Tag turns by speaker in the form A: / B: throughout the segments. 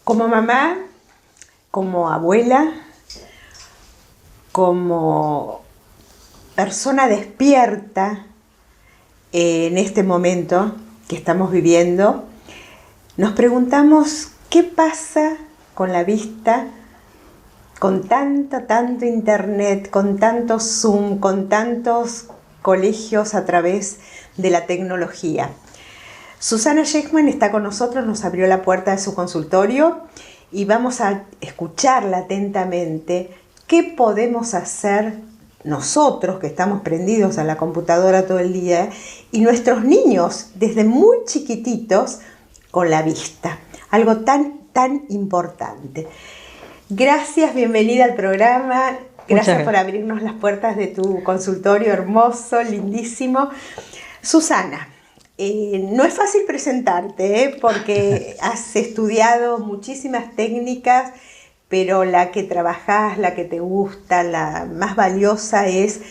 A: Como mamá, como abuela, como persona despierta en este momento que estamos viviendo, nos preguntamos qué pasa con la vista, con tanto internet, con tanto Zoom, con tantos colegios a través de la tecnología. Susana Sheikhman está con nosotros, nos abrió la puerta de su consultorio y vamos a escucharla atentamente. ¿Qué podemos hacer nosotros que estamos prendidos a la computadora todo el día y nuestros niños desde muy chiquititos con la vista? Algo tan importante. Gracias, bienvenida al programa. Gracias por abrirnos las puertas de tu consultorio hermoso, lindísimo. Susana, no es fácil presentarte, porque has estudiado muchísimas técnicas, pero la que trabajás, la que te gusta, la más valiosa es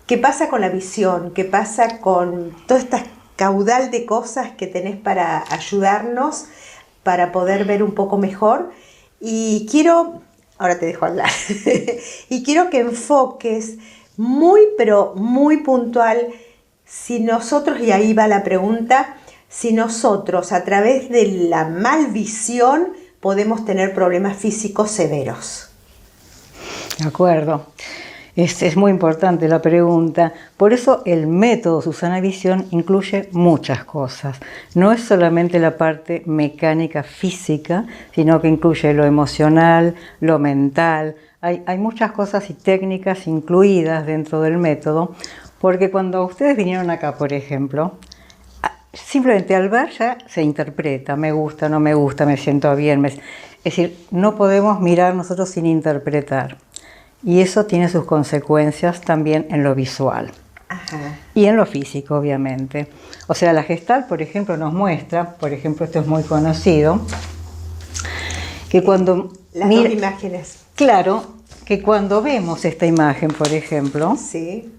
A: qué pasa con la visión, qué pasa con toda esta caudal de cosas que tenés para ayudarnos, para poder ver un poco mejor. Y ahora te dejo hablar, y quiero que enfoques pero muy puntual si nosotros, y ahí va la pregunta, si nosotros a través de la malvisión podemos tener problemas físicos severos.
B: De acuerdo. Es muy importante la pregunta. Por eso el método Susana Visión incluye muchas cosas. No es solamente la parte mecánica física, sino que incluye lo emocional, lo mental. Hay muchas cosas y técnicas incluidas dentro del método, porque cuando ustedes vinieron acá, por ejemplo, simplemente al ver ya se interpreta, me gusta, no me gusta, me siento bien. Es decir, no podemos mirar nosotros sin interpretar. Y eso tiene sus consecuencias también en lo visual. Ajá. Y en lo físico, obviamente. O sea, la Gestalt, por ejemplo, nos muestra, por ejemplo, esto es muy conocido, que cuando...
A: Las dos imágenes.
B: Claro, que cuando vemos esta imagen, por ejemplo,
A: sí.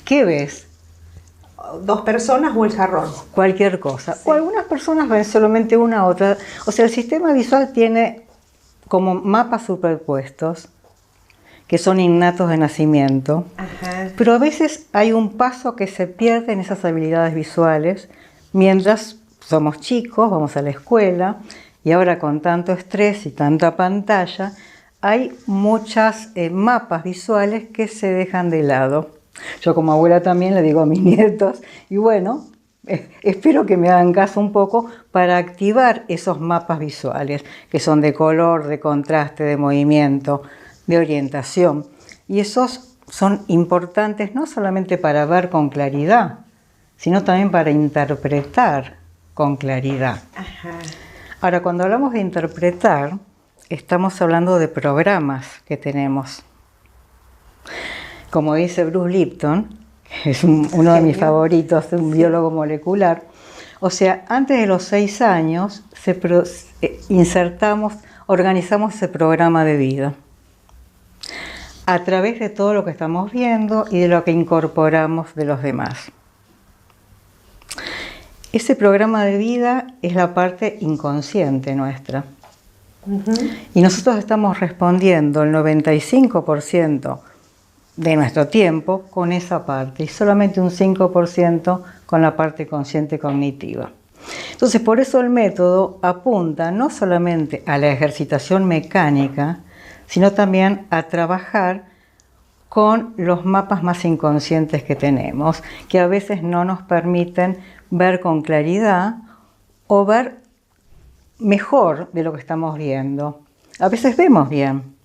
B: ¿Qué ves?
A: ¿Dos personas o el jarrón?
B: Cualquier cosa.
A: Sí.
B: O algunas personas ven solamente una u otra. O sea, el sistema visual tiene como mapas superpuestos, que son innatos de nacimiento. Ajá. Pero a veces hay un paso que se pierde en esas habilidades visuales mientras somos chicos, vamos a la escuela, y ahora con tanto estrés y tanta pantalla, hay muchas mapas visuales que se dejan de lado. Yo como abuela también le digo a mis nietos, y bueno, espero que me hagan caso un poco para activar esos mapas visuales, que son de color, de contraste, de movimiento, de orientación. Y esos son importantes no solamente para ver con claridad, sino también para interpretar con claridad. Ajá. Ahora, cuando hablamos de interpretar, estamos hablando de programas que tenemos. Como dice Bruce Lipton, que es uno de mis favoritos, un biólogo molecular, o sea, antes de los 6 años organizamos ese programa de vida a través de todo lo que estamos viendo y de lo que incorporamos de los demás. Ese programa de vida es la parte inconsciente nuestra. Uh-huh. Y nosotros estamos respondiendo el 95% de nuestro tiempo con esa parte y solamente un 5% con la parte consciente cognitiva. Entonces, por eso el método apunta no solamente a la ejercitación mecánica, sino también a trabajar con los mapas más inconscientes que tenemos, que a veces no nos permiten ver con claridad o ver mejor de lo que estamos viendo. A veces vemos bien,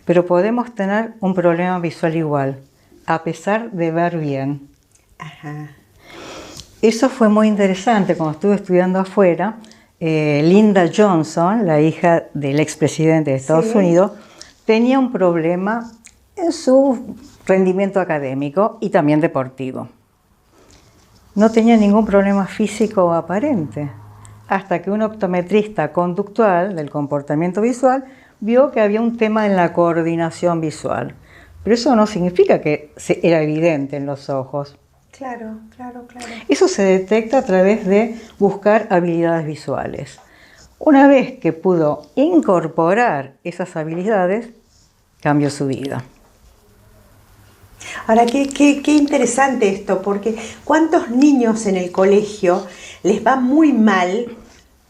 B: pero podemos tener un problema visual igual, a pesar de ver bien. Ajá. Eso fue muy interesante cuando estuve estudiando afuera. Linda Johnson, la hija del expresidente de Estados Unidos, tenía un problema en su rendimiento académico y también deportivo. No tenía ningún problema físico aparente, hasta que un optometrista conductual del comportamiento visual vio que había un tema en la coordinación visual. Pero eso no significa que era evidente en los ojos.
A: Claro.
B: Eso se detecta a través de buscar habilidades visuales. Una vez que pudo incorporar esas habilidades, cambió su vida.
A: Ahora, qué interesante esto, porque ¿cuántos niños en el colegio les va muy mal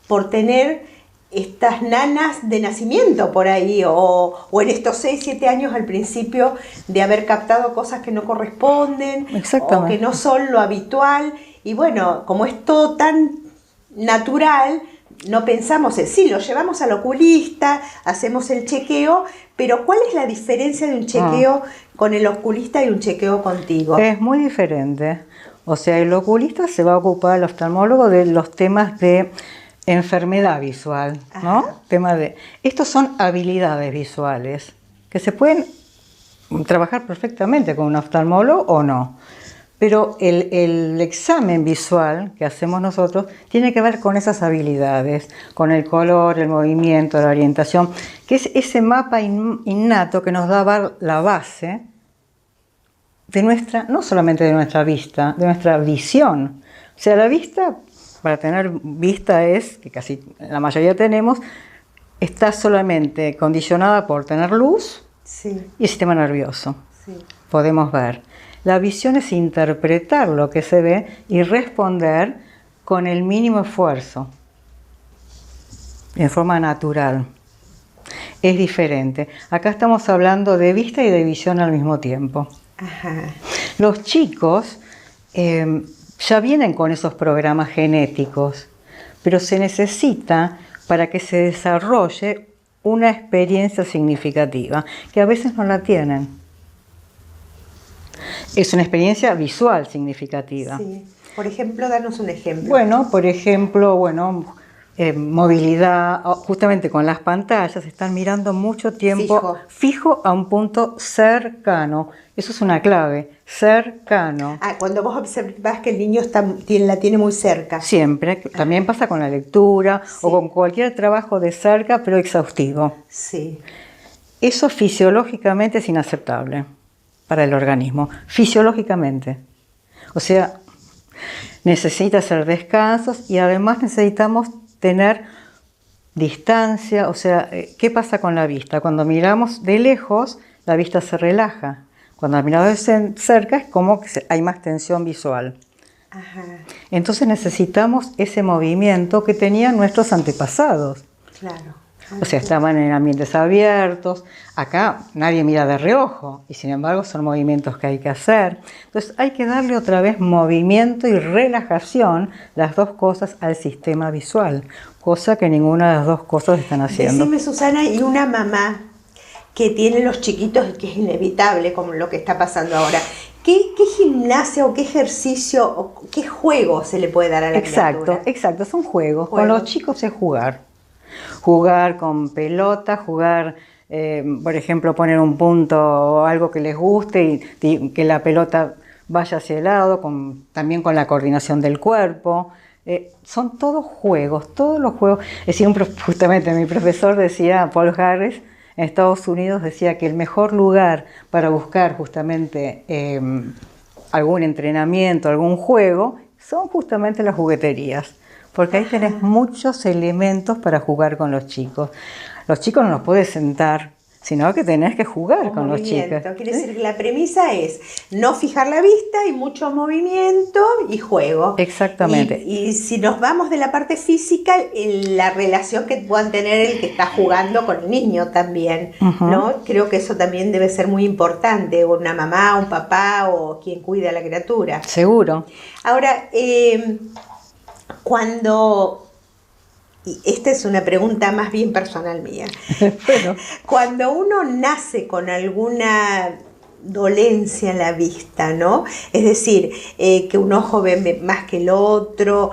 A: por tener estas nanas de nacimiento por ahí, o en estos 6, 7 años al principio de haber captado cosas que no corresponden o que no son lo habitual? Y bueno, como es todo tan natural, no pensamos en sí, lo llevamos al oculista, hacemos el chequeo, pero ¿cuál es la diferencia de un chequeo con el oculista y un chequeo contigo?
B: Es muy diferente. O sea, el oculista se va a ocupar, el oftalmólogo, de los temas de enfermedad visual, ¿no? Estos son habilidades visuales que se pueden trabajar perfectamente con un oftalmólogo o no. Pero el examen visual que hacemos nosotros tiene que ver con esas habilidades, con el color, el movimiento, la orientación, que es ese mapa innato que nos da la base de nuestra, no solamente de nuestra vista, de nuestra visión. O sea, la vista, para tener vista que casi la mayoría tenemos, está solamente condicionada por tener luz y el sistema nervioso. Sí. Podemos ver. La visión es interpretar lo que se ve y responder con el mínimo esfuerzo, en forma natural. Es diferente. Acá estamos hablando de vista y de visión al mismo tiempo. Ajá. Los chicos ya vienen con esos programas genéticos, pero se necesita para que se desarrolle una experiencia significativa, que a veces no la tienen. Es una experiencia visual significativa.
A: Sí. Por ejemplo, danos un ejemplo.
B: Bueno, por ejemplo, movilidad, justamente con las pantallas, están mirando mucho tiempo fijo a un punto cercano. Eso es una clave, cercano.
A: Cuando vos observás que el niño la tiene muy cerca.
B: Siempre. También pasa con la lectura o con cualquier trabajo de cerca, pero exhaustivo.
A: Sí.
B: Eso fisiológicamente es inaceptable para el organismo, fisiológicamente. O sea, necesita hacer descansos y además necesitamos tener distancia. O sea, ¿qué pasa con la vista? Cuando miramos de lejos, la vista se relaja. Cuando miramos de cerca es como que hay más tensión visual. Ajá. Entonces necesitamos ese movimiento que tenían nuestros antepasados.
A: Claro.
B: O sea, estaban en ambientes abiertos. Acá nadie mira de reojo y sin embargo son movimientos que hay que hacer. Entonces hay que darle otra vez movimiento y relajación, las dos cosas, al sistema visual, cosa que ninguna de las dos cosas están haciendo.
A: Decime, Susana, y una mamá que tiene los chiquitos y que es inevitable como lo que está pasando ahora, ¿qué gimnasia o qué ejercicio o qué juego se le puede dar a la criatura?
B: Exacto, son juegos. Con los chicos es jugar. Jugar con pelota, jugar, por ejemplo, poner un punto o algo que les guste y que la pelota vaya hacia el lado, también con la coordinación del cuerpo. Son todos los juegos. Justamente mi profesor decía, Paul Harris, en Estados Unidos, decía que el mejor lugar para buscar justamente algún entrenamiento, algún juego, son justamente las jugueterías. Porque ahí tenés muchos elementos para jugar con los chicos. Los chicos no los podés sentar, sino que tenés que jugar con los chicos.
A: Quiere decir que la premisa es no fijar la vista y mucho movimiento y juego.
B: Exactamente.
A: Y si nos vamos de la parte física, la relación que puedan tener el que está jugando con el niño también, ¿no? Creo que eso también debe ser muy importante, una mamá, un papá o quien cuida a la criatura.
B: Seguro.
A: Ahora, y esta es una pregunta más bien personal mía.
B: Bueno.
A: Cuando uno nace con alguna dolencia en la vista, ¿no? Es decir, que un ojo ve más que el otro.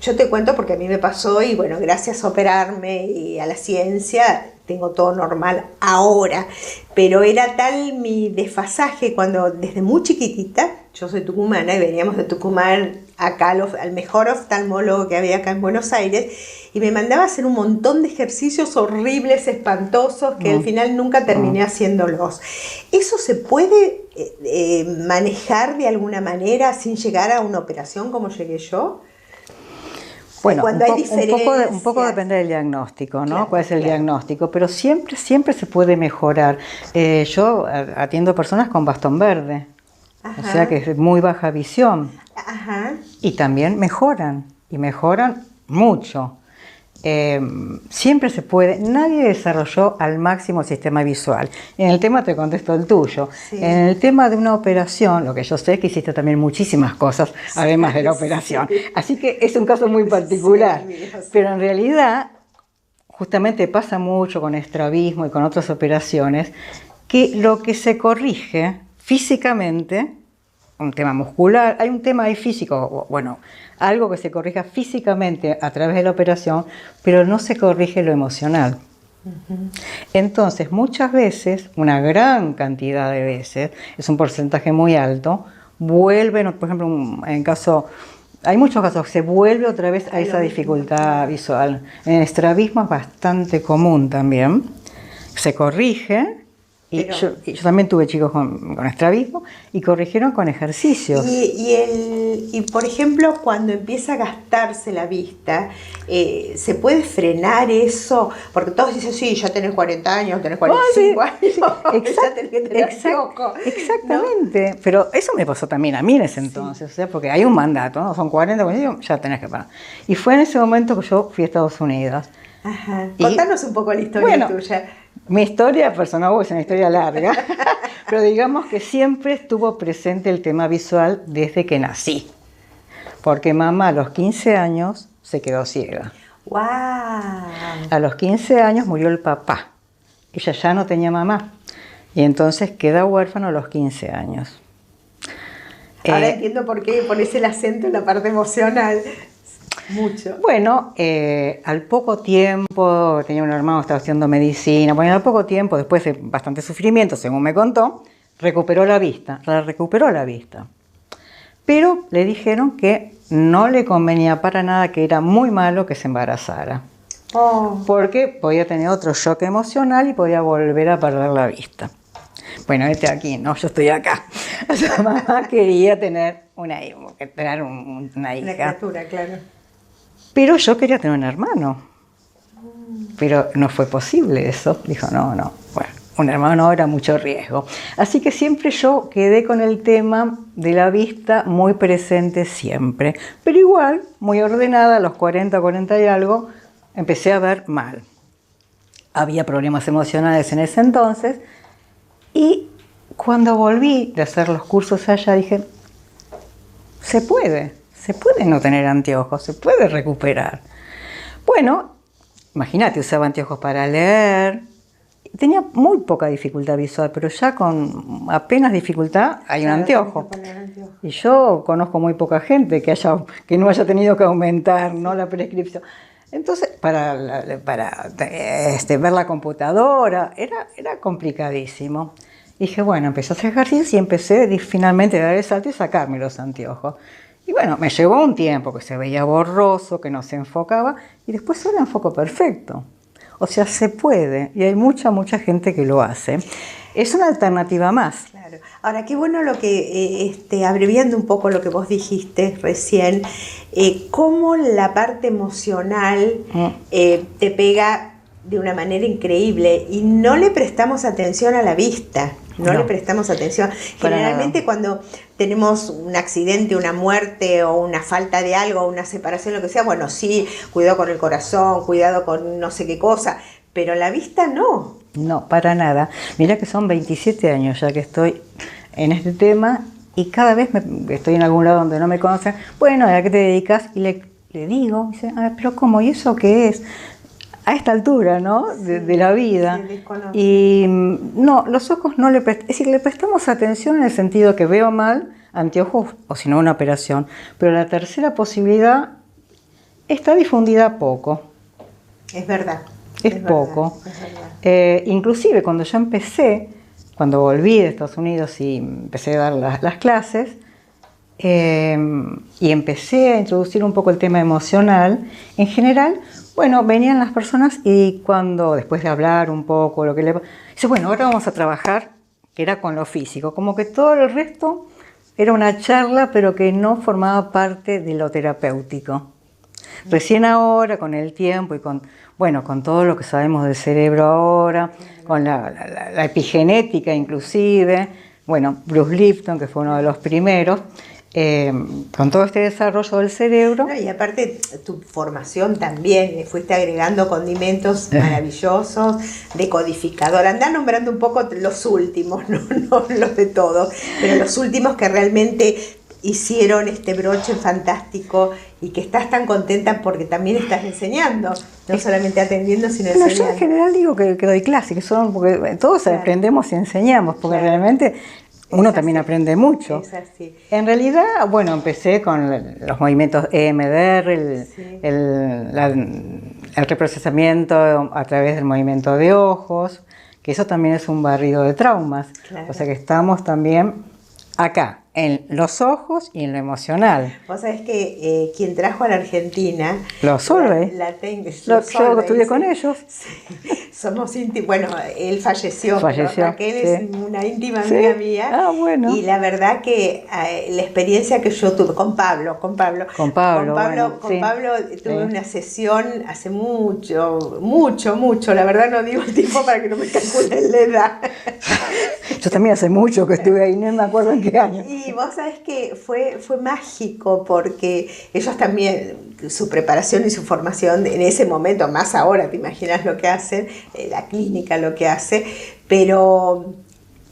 A: Yo te cuento porque a mí me pasó y bueno, gracias a operarme y a la ciencia tengo todo normal ahora, pero era tal mi desfasaje cuando desde muy chiquitita, yo soy tucumana y veníamos de Tucumán acá al mejor oftalmólogo que había acá en Buenos Aires, y me mandaba a hacer un montón de ejercicios horribles, espantosos, que al final nunca terminé haciéndolos. ¿Eso se puede manejar de alguna manera sin llegar a una operación como llegué yo?
B: Bueno,
A: cuando hay
B: un poco depende del diagnóstico, ¿no?
A: Claro,
B: ¿Cuál es el
A: claro.
B: diagnóstico? Pero siempre se puede mejorar. Yo atiendo personas con bastón verde, o
A: Ajá.
B: sea que es muy baja visión.
A: Ajá.
B: Y también mejoran, y mejoran mucho. Siempre se puede, nadie desarrolló al máximo el sistema visual. En el tema te contesto el tuyo.
A: Sí.
B: En el tema de una operación, lo que yo sé es que hiciste también muchísimas cosas además de la operación.
A: Sí.
B: Así que es un caso muy particular.
A: Sí, amiga, sí.
B: Pero en realidad, justamente pasa mucho con estrabismo y con otras operaciones, que lo que se corrige físicamente, un tema muscular, hay un tema ahí físico, bueno, algo que se corrija físicamente a través de la operación, pero no se corrige lo emocional. Entonces, muchas veces, una gran cantidad de veces, es un porcentaje muy alto, vuelven, por ejemplo, en caso, hay muchos casos que se vuelve otra vez a esa dificultad visual. En el estrabismo es bastante común también, se corrige. Y yo también tuve chicos con estrabismo y corrigieron con ejercicios.
A: Y por ejemplo, cuando empieza a gastarse la vista, ¿se puede frenar eso? Porque todos dicen, sí, ya tenés 40 años, tenés 45 años, ya tenés que tener ojo.
B: Exactamente, ¿no? Pero eso me pasó también a mí en ese entonces, o sea, porque hay un mandato, ¿no? Son 40, 45, ya tenés que parar. Y fue en ese momento que yo fui a Estados Unidos.
A: Ajá. Contanos un poco la historia tuya.
B: Mi historia personal es una historia larga, pero digamos que siempre estuvo presente el tema visual desde que nací. Porque mamá a los 15 años se quedó ciega.
A: ¡Wow!
B: A los 15 años murió el papá. Ella ya no tenía mamá. Y entonces queda huérfano a los 15 años.
A: Ahora entiendo por qué pones el acento en la parte emocional. Mucho.
B: Bueno, al poco tiempo, tenía un hermano que estaba estudiando medicina, bueno, al poco tiempo, después de bastante sufrimiento, según me contó, recuperó la vista. Pero le dijeron que no le convenía para nada, que era muy malo que se embarazara. Porque podía tener otro shock emocional y podía volver a perder la vista. Bueno, aquí, no, yo estoy acá. O sea, mamá quería tener una hija.
A: Una criatura, claro.
B: Pero yo quería tener un hermano. Pero no fue posible eso. Dijo, no. Bueno, un hermano era mucho riesgo. Así que siempre yo quedé con el tema de la vista muy presente siempre. Pero igual, muy ordenada, a los 40 y algo, empecé a ver mal. Había problemas emocionales en ese entonces. Y cuando volví de hacer los cursos allá, dije, se puede no tener anteojos, se puede recuperar. Bueno, imagínate, usaba anteojos para leer, tenía muy poca dificultad visual, pero ya con apenas dificultad hay un anteojo. Y yo conozco muy poca gente que no haya tenido que aumentar, ¿no?, la prescripción. Entonces, para ver la computadora, era complicadísimo. Dije, bueno, empecé a hacer ejercicio y empecé finalmente a dar el salto y sacarme los anteojos. Y bueno, me llevó un tiempo que se veía borroso, que no se enfocaba, y después ahora enfoco perfecto. O sea, se puede, y hay mucha gente que lo hace. Es una alternativa más.
A: Claro. Ahora, qué bueno lo que, abreviando un poco lo que vos dijiste recién, cómo la parte emocional te pega de una manera increíble y no le prestamos atención a la vista. No le prestamos atención. Generalmente cuando tenemos un accidente, una muerte o una falta de algo, una separación, lo que sea, bueno, sí, cuidado con el corazón, cuidado con no sé qué cosa, pero la vista no.
B: No, para nada. Mirá que son 27 años ya que estoy en este tema y cada vez estoy en algún lado donde no me conocen. Bueno, ¿a qué te dedicas? Y le digo, dice, pero ¿cómo? ¿Y eso qué es? A esta altura, ¿no? De la vida. Y no, los ojos no le prestamos, es decir, le prestamos atención en el sentido que veo mal, anteojos o si no una operación, pero la tercera posibilidad está difundida poco.
A: Es verdad.
B: Es poco. Inclusive cuando yo cuando volví de Estados Unidos y empecé a dar las clases, y empecé a introducir un poco el tema emocional, en general, bueno, venían las personas y después de hablar un poco, dice, bueno, ahora vamos a trabajar, que era con lo físico, como que todo el resto era una charla, pero que no formaba parte de lo terapéutico. Recién ahora, con el tiempo y con todo lo que sabemos del cerebro ahora, con la epigenética inclusive, Bruce Lipton, que fue uno de los primeros, con todo este desarrollo del cerebro.
A: No, y aparte tu formación también, fuiste agregando condimentos maravillosos, decodificador. Andá nombrando un poco los últimos, no los de todos, pero los últimos que realmente hicieron este broche fantástico y que estás tan contenta porque también estás enseñando, no solamente atendiendo, sino enseñando.
B: Yo en general digo que doy clases, porque todos aprendemos y enseñamos, porque realmente uno también aprende mucho.
A: Es así.
B: En realidad, empecé con los movimientos EMDR, el reprocesamiento a través del movimiento de ojos, que eso también es un barrido de traumas.
A: Claro.
B: O sea que estamos también acá, en los ojos y en lo emocional.
A: Vos sabés que quien trajo a la Argentina...
B: Los Solvay. Yo estudié con ellos.
A: Sí. Somos íntimos. Bueno, él falleció. Raquel es una íntima amiga mía.
B: Ah, bueno.
A: Y la verdad que la experiencia que yo tuve con Pablo tuve una sesión hace mucho, la verdad no digo el tiempo para que no me calculen la edad.
B: Yo también hace mucho que estuve ahí, no me acuerdo en qué año.
A: Y vos sabés que fue mágico porque ellos también, su preparación y su formación en ese momento, más ahora te imaginas lo que hacen, la clínica lo que hace, pero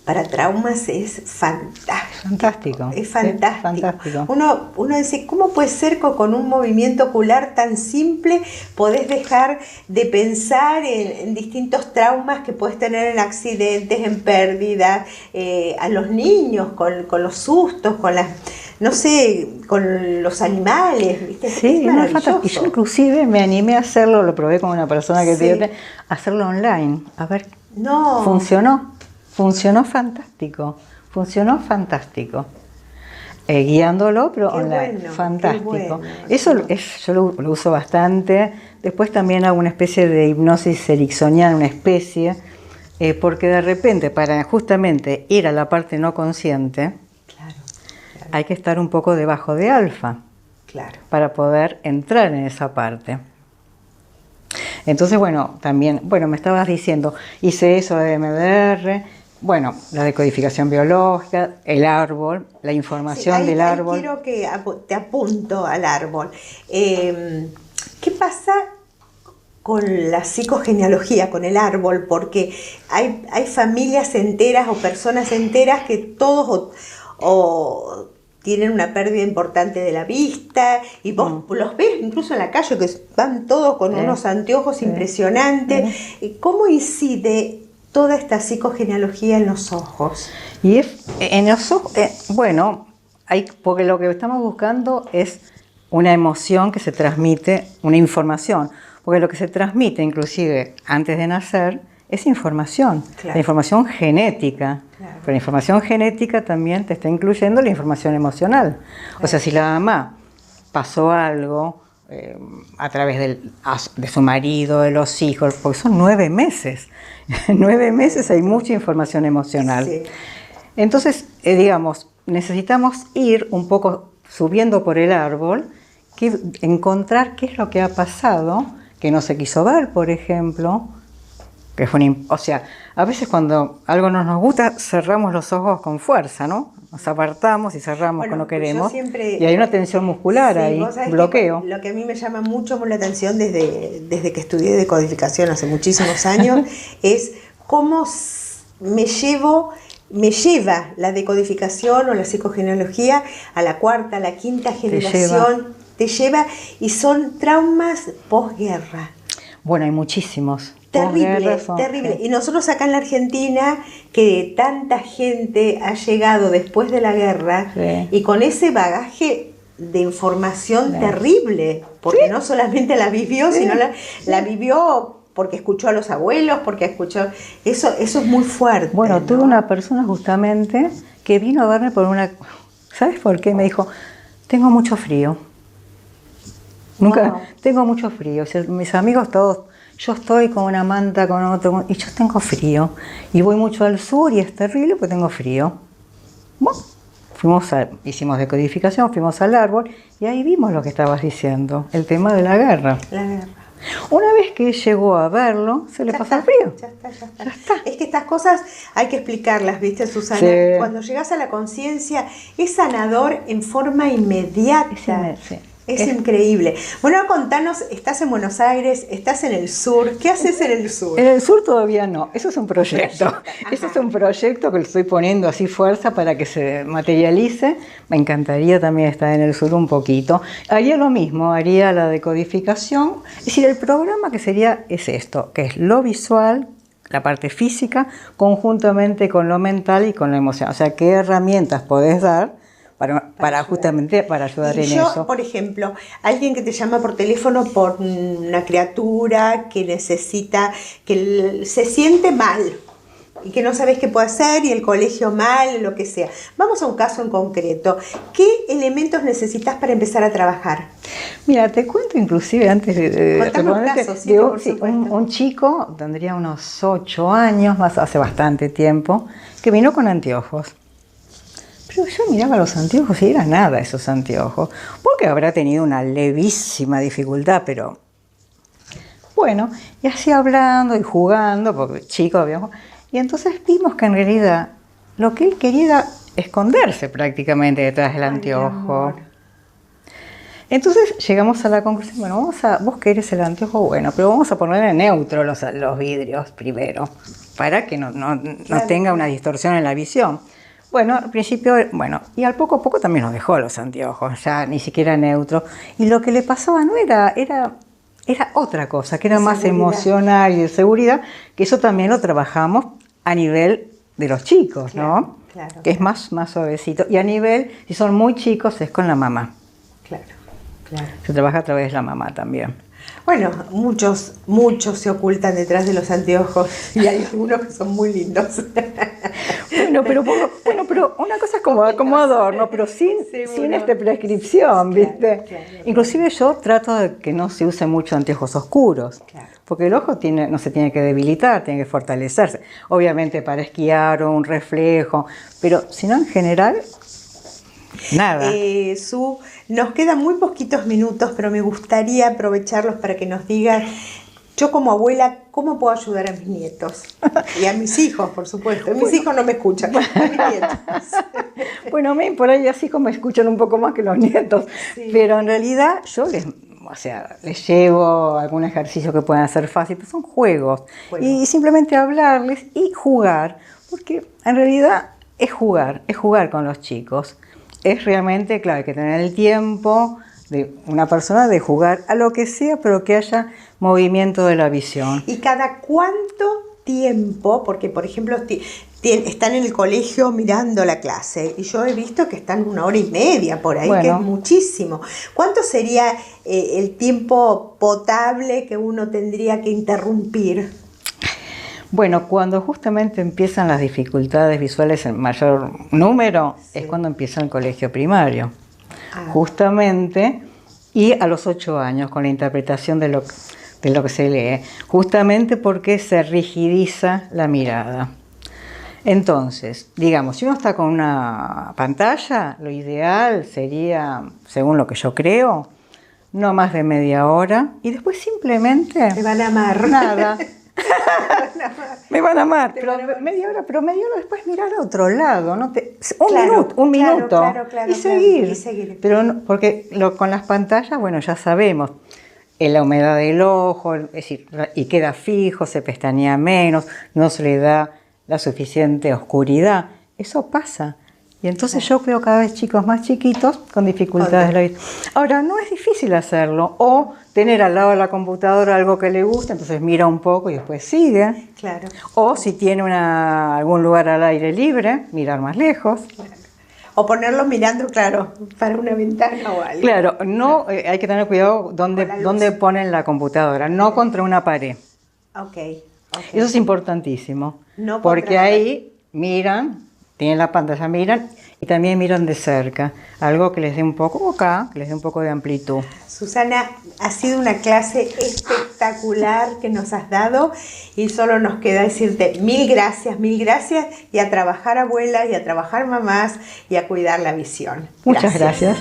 A: para traumas es fantástico. Es fantástico.
B: Sí, fantástico.
A: Uno dice, ¿cómo puede ser que con un movimiento ocular tan simple podés dejar de pensar en distintos traumas que puedes tener en accidentes, en pérdidas, a los niños, con los sustos, con las... No sé, con los animales, ¿viste?
B: Sí, es maravilloso. Y yo inclusive me animé a hacerlo, lo probé con una persona que te hacerlo online. A ver, funcionó fantástico, guiándolo, pero online, fantástico. Eso yo lo uso bastante. Después también hago una especie de hipnosis ericksoniana, porque de repente para justamente ir a la parte no consciente, hay que estar un poco debajo de alfa para poder entrar en esa parte. Entonces, también, me estabas diciendo, hice eso de MDR, la decodificación biológica, el árbol, la información del árbol.
A: Quiero que te apunto al árbol. ¿Qué pasa con la psicogenealogía, con el árbol? Porque hay familias enteras o personas enteras que todos o tienen una pérdida importante de la vista y vos los ves incluso en la calle que van todos con unos anteojos impresionantes. ¿Cómo incide toda esta psicogenealogía en los ojos?
B: Y en los ojos, porque lo que estamos buscando es una emoción que se transmite, una información, porque lo que se transmite inclusive antes de nacer es información, la información genética. Pero la información genética también te está incluyendo la información emocional. O sea, si la mamá pasó algo a través de su marido, de los hijos, porque son 9 meses. 9 meses hay mucha información emocional. Sí. Entonces, necesitamos ir un poco subiendo por el árbol, encontrar qué es lo que ha pasado, que no se quiso ver, por ejemplo. A veces cuando algo no nos gusta, cerramos los ojos con fuerza, ¿no? Nos apartamos y cerramos cuando queremos. Y hay una tensión muscular ahí, bloqueo.
A: Lo que a mí me llama mucho la atención desde que estudié decodificación hace muchísimos años es cómo me lleva la decodificación o la psicogenealogía a la cuarta, a la quinta generación. Te lleva y son traumas posguerra.
B: Hay muchísimos.
A: Terrible. Y nosotros acá en la Argentina, que tanta gente ha llegado después de la guerra y con ese bagaje de información terrible, porque no solamente la vivió, sino la vivió porque escuchó a los abuelos, porque escuchó... Eso es muy fuerte.
B: Tuve una persona justamente que vino a verme por una... ¿Sabes por qué? Me dijo, tengo mucho frío. Tengo mucho frío. O sea, mis amigos todos... Yo estoy con una manta, con otro, y yo tengo frío. Y voy mucho al sur y es terrible porque tengo frío. hicimos decodificación, fuimos al árbol y ahí vimos lo que estabas diciendo, el tema de la guerra.
A: La guerra.
B: Una vez que llegó a verlo, se le pasó el frío.
A: Ya está. Es que estas cosas hay que explicarlas, ¿viste, Susana?
B: Sí.
A: Cuando llegas a la conciencia, es sanador en forma inmediata.
B: Sí.
A: Es increíble. Bueno, contanos, estás en Buenos Aires, estás en el sur. ¿Qué haces en el sur?
B: En el sur todavía no. Eso es un proyecto. Eso es un proyecto que le estoy poniendo así fuerza para que se materialice. Me encantaría también estar en el sur un poquito. Haría lo mismo, haría la decodificación. Es decir, el programa que sería es esto, que es lo visual, la parte física, conjuntamente con lo mental y con lo emocional. O sea, ¿qué herramientas podés dar para justamente para ayudar en eso?
A: Por ejemplo, alguien que te llama por teléfono por una criatura que necesita, que se siente mal y que no sabes qué puede hacer y el colegio mal, lo que sea. Vamos a un caso en concreto. ¿Qué elementos necesitas para empezar a trabajar?
B: Mira, te cuento inclusive antes de
A: casos, sí, por supuesto.
B: un chico, tendría unos 8 años, hace bastante tiempo, que vino con anteojos. Pero yo miraba los anteojos y era nada esos anteojos, porque habrá tenido una levísima dificultad, pero bueno, y así hablando y jugando, porque chico habíamos, y entonces vimos que en realidad lo que él quería era esconderse prácticamente detrás del anteojo. Entonces llegamos a la conclusión, bueno, vos querés el anteojo, bueno, pero vamos a poner en neutro los vidrios primero, para que no tenga una distorsión en la visión. Bueno, al principio, y al poco a poco también nos dejó los anteojos, ya ni siquiera neutro. Y lo que le pasaba no era otra cosa, que era más emocional y de seguridad, que eso también lo trabajamos a nivel de los chicos, ¿no?
A: Claro.
B: Que es más suavecito. Y a nivel, si son muy chicos, es con la mamá.
A: Claro.
B: Se trabaja a través de la mamá también.
A: Bueno, muchos se ocultan detrás de los anteojos y hay algunos que son muy lindos.
B: Pero una cosa es como adorno, pero sin prescripción, ¿viste?
A: Claro.
B: Inclusive yo trato de que no se use mucho anteojos oscuros, porque el ojo no se tiene que debilitar, tiene que fortalecerse. Obviamente para esquiar o un reflejo, pero si no en general, nada.
A: Nos quedan muy poquitos minutos, pero me gustaría aprovecharlos para que nos digas, yo como abuela, ¿cómo puedo ayudar a mis nietos? Y a mis hijos, por supuesto. Mis hijos no me escuchan, a mis nietos.
B: Bueno, a mí por ahí así como escuchan un poco más que los nietos, pero en realidad yo les llevo algún ejercicio que puedan hacer fácil, pero son juegos. Y simplemente hablarles y jugar, porque en realidad es jugar con los chicos. Es realmente, claro, hay que tener el tiempo de una persona de jugar a lo que sea, pero que haya movimiento de la visión.
A: ¿Y cada cuánto tiempo? Porque, por ejemplo, están en el colegio mirando la clase y yo he visto que están 1 hora y media por ahí, que es muchísimo. ¿Cuánto sería el tiempo potable que uno tendría que interrumpir?
B: Bueno, cuando justamente empiezan las dificultades visuales en mayor número, es cuando empieza el colegio primario. Justamente, y a los 8 años, con la interpretación de lo que se lee, justamente porque se rigidiza la mirada. Entonces, digamos, si uno está con una pantalla, lo ideal sería, según lo que yo creo, no más de media hora, y después simplemente...
A: Te van a amar.
B: Nada. Me van a amar, media hora después mirar a otro lado, ¿no? Un minuto
A: claro,
B: y seguir. Pero no, porque con las pantallas, bueno, ya sabemos, la humedad del ojo, es decir, y queda fijo, se pestañea menos, no se le da la suficiente oscuridad. Eso pasa. Y entonces yo veo cada vez chicos más chiquitos con dificultades de la vista. Ahora, no es difícil hacerlo, o tener al lado de la computadora algo que le gusta, entonces mira un poco y después sigue.
A: Claro.
B: O si tiene algún lugar al aire libre, mirar más lejos.
A: Claro. O ponerlos mirando, para una ventana o algo.
B: Claro, hay que tener cuidado dónde ponen la computadora, no contra una pared.
A: Okay.
B: Eso es importantísimo,
A: No
B: porque ahí miran tienen la pantalla, miran y también miran de cerca, algo que les dé un poco acá, que les dé un poco de amplitud.
A: Susana, ha sido una clase espectacular que nos has dado y solo nos queda decirte mil gracias y a trabajar abuelas y a trabajar mamás y a cuidar la visión.
B: Muchas gracias.